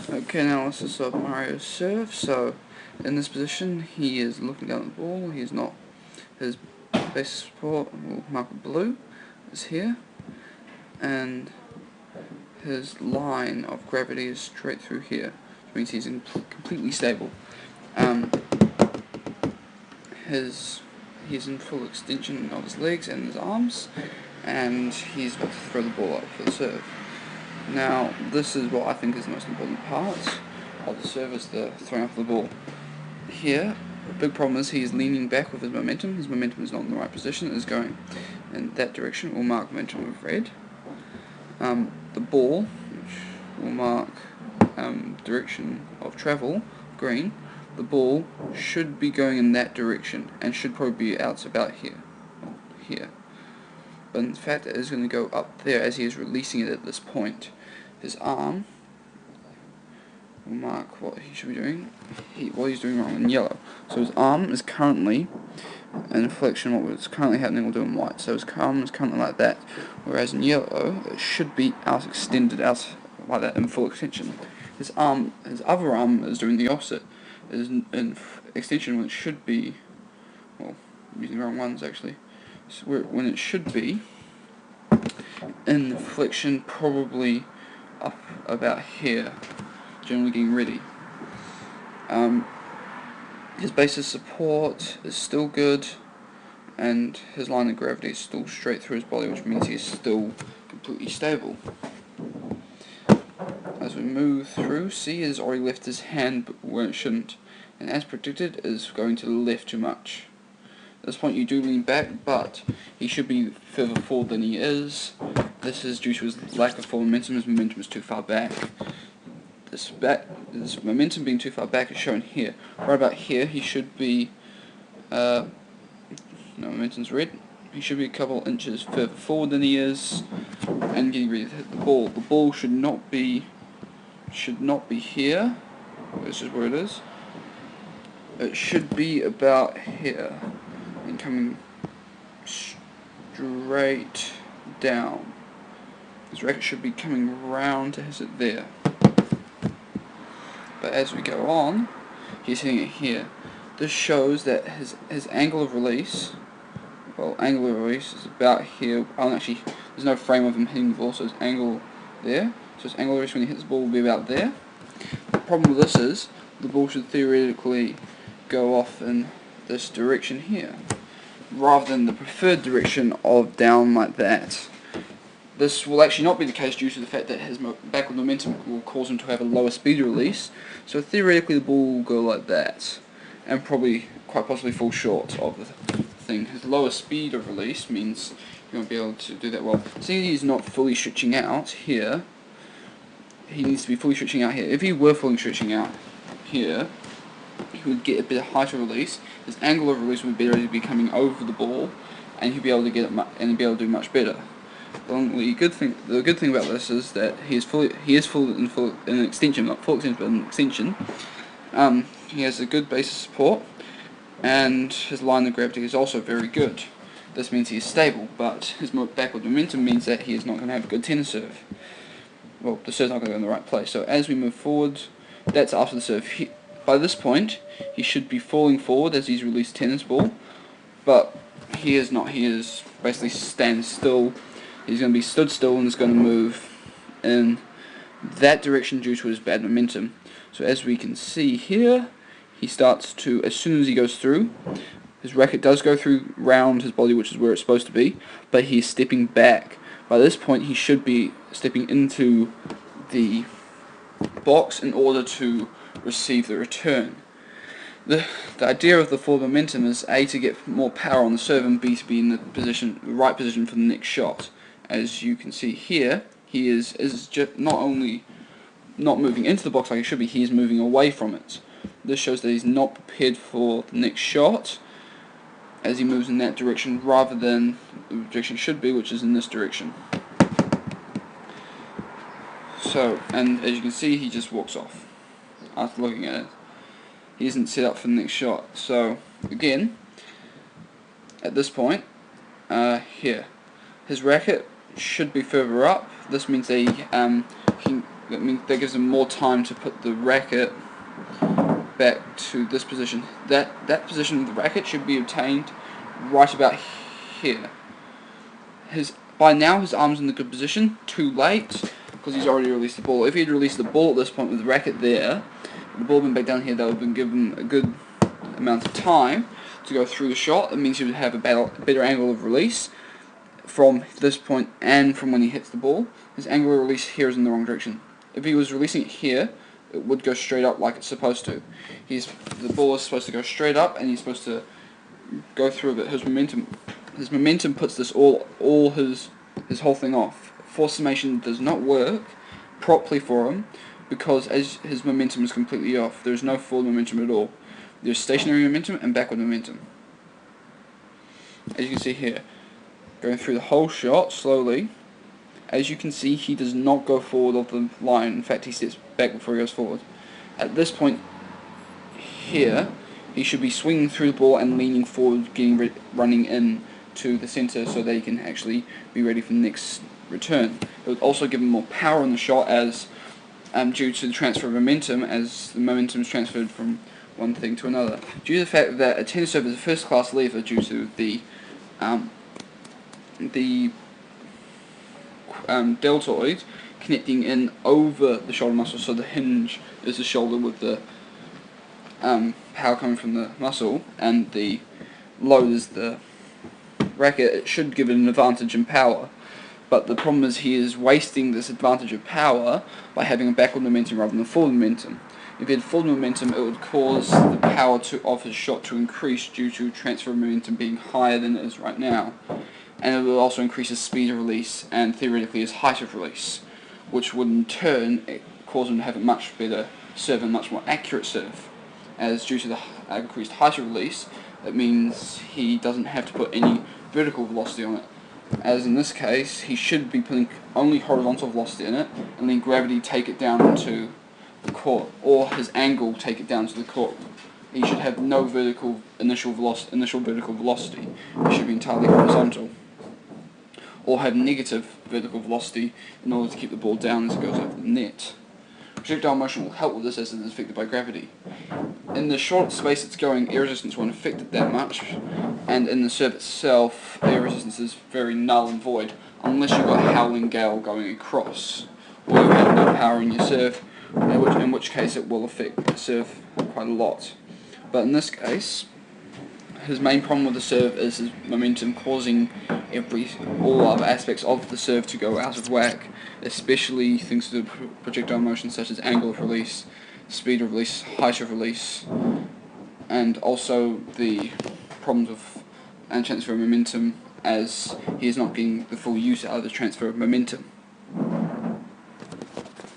Okay, analysis of Mario's serve. So, in this position, he is looking down at the ball. He is not. His base support, we'll mark it blue, is here, and his line of gravity is straight through here, which means he's completely stable. He's in full extension of his legs and his arms, and he's about to throw the ball up for the serve. Now, this is what I think is the most important part of the serve, is the throwing up of the ball. Here, the big problem is he's leaning back with his momentum. His momentum is not in the right position. It is going in that direction. We'll mark momentum with red. The ball, which will mark direction of travel, green. The ball should be going in that direction and should probably be out about here, or here. But in fact, it is going to go up there as he is releasing it at this point. His arm will mark what he should be doing. What he's doing wrong in yellow. So his arm is currently an inflection of what is currently happening, we'll do in white. So his arm is currently like that, whereas in yellow it should be extended out like that in full extension. His other arm is doing the opposite. It is in extension when it should be, well, I'm using the wrong ones actually. So when it should be in flexion, probably up about here, generally getting ready. His base of support is still good, and his line of gravity is still straight through his body, which means he's still completely stable. As we move through, C has already left his hand where it shouldn't, and as predicted is going to the left too much. At this point you do lean back, but he should be further forward than he is. This is due to his lack of forward momentum. His momentum is too far back. This momentum being too far back is shown here. Right about here he should be, no, momentum's red. He should be a couple inches further forward than he is, and getting ready to hit the ball. The ball should not be here. This is where it is. It should be about here and coming straight down. His racket should be coming round to hit it there. But as we go on, he's hitting it here. This shows that his angle of release, is about here. There's no frame of him hitting the ball, so his angle there. So his angle of release when he hits the ball will be about there. The problem with this is the ball should theoretically go off in this direction here, rather than the preferred direction of down like that. This will actually not be the case due to the fact that his backward momentum will cause him to have a lower speed release, so theoretically the ball will go like that, and probably quite possibly fall short of the thing. His lower speed of release means you won't be able to do that well. Seeing he's not fully stretching out here, he needs to be fully stretching out here. If he were fully stretching out here, he would get a bit of height of release. His angle of release would be coming over the ball, and he'd be able to get it and be able to do much better. The good thing about this is that he is full in extension, not full extension, but in extension. He has a good base of support, and his line of gravity is also very good. This means he is stable, but his backward momentum means that he is not going to have a good tennis serve. Well, the serve's not going to go in the right place. So as we move forward, that's after the serve. By this point, he should be falling forward as he's released tennis ball, but he is not. He is basically stand still. He's going to be stood still and is going to move in that direction due to his bad momentum. So as we can see here, he starts to, as soon as he goes through, his racket does go through round his body, which is where it's supposed to be, but he's stepping back. By this point, he should be stepping into the box in order to receive the return. The idea of the forward momentum is A, to get more power on the serve, and B, to be in the right position for the next shot. As you can see here, he is just not only not moving into the box like he should be, he is moving away from it. This shows that he's not prepared for the next shot, as he moves in that direction rather than the direction it should be, which is in this direction. So, and as you can see, he just walks off after looking at it. He isn't set up for the next shot. So, again, at this point, here, his racket should be further up. This means that that gives him more time to put the racket back to this position. That position of the racket should be obtained right about here. By now his arm's in the good position. Too late, because he's already released the ball. If he had released the ball at this point with the racket there, the ball been back down here, that would have been given a good amount of time to go through the shot. That means he would have a better angle of release from this point and from when he hits the ball. His angle of release here is in the wrong direction. If he was releasing it here, it would go straight up like it's supposed to. The ball is supposed to go straight up, and he's supposed to go through it. His momentum puts this his whole thing off. Force summation does not work properly for him because as his momentum is completely off. There's no forward momentum at all. There's stationary momentum and backward momentum. As you can see here, going through the whole shot slowly. As you can see, he does not go forward of the line. In fact, he steps back before he goes forward. At this point here, he should be swinging through the ball and leaning forward, running in to the center so that he can actually be ready for the next return. It would also give him more power in the shot as due to the transfer of momentum, as the momentum is transferred from one thing to another. Due to the fact that a tennis serve is a first-class lever due to the deltoid connecting in over the shoulder muscle, so the hinge is the shoulder with the power coming from the muscle, and the load is the racket. It should give it an advantage in power, but the problem is he is wasting this advantage of power by having a backward momentum rather than a forward momentum. If he had forward momentum, it would cause the power of his shot to increase due to transfer of momentum being higher than it is right now. And it will also increase his speed of release and theoretically his height of release, which would in turn cause him to have a much better serve and much more accurate serve. As due to the increased height of release, it means he doesn't have to put any vertical velocity on it. As in this case, he should be putting only horizontal velocity in it, and then gravity take it down to the court, or his angle take it down to the court. He should have no vertical initial vertical velocity. It should be entirely horizontal, or have negative vertical velocity in order to keep the ball down as it goes over the net. Projectile motion will help with this as it is affected by gravity. In the short space it's going, air resistance won't affect it that much, and in the serve itself, air resistance is very null and void, unless you've got a howling gale going across, or you have no power in your serve, in which case it will affect the serve quite a lot. But in this case, his main problem with the serve is his momentum causing all other aspects of the serve to go out of whack, especially things to do with projectile motion such as angle of release, speed of release, height of release, and also the problems of transfer of momentum, as he is not getting the full use out of the transfer of momentum.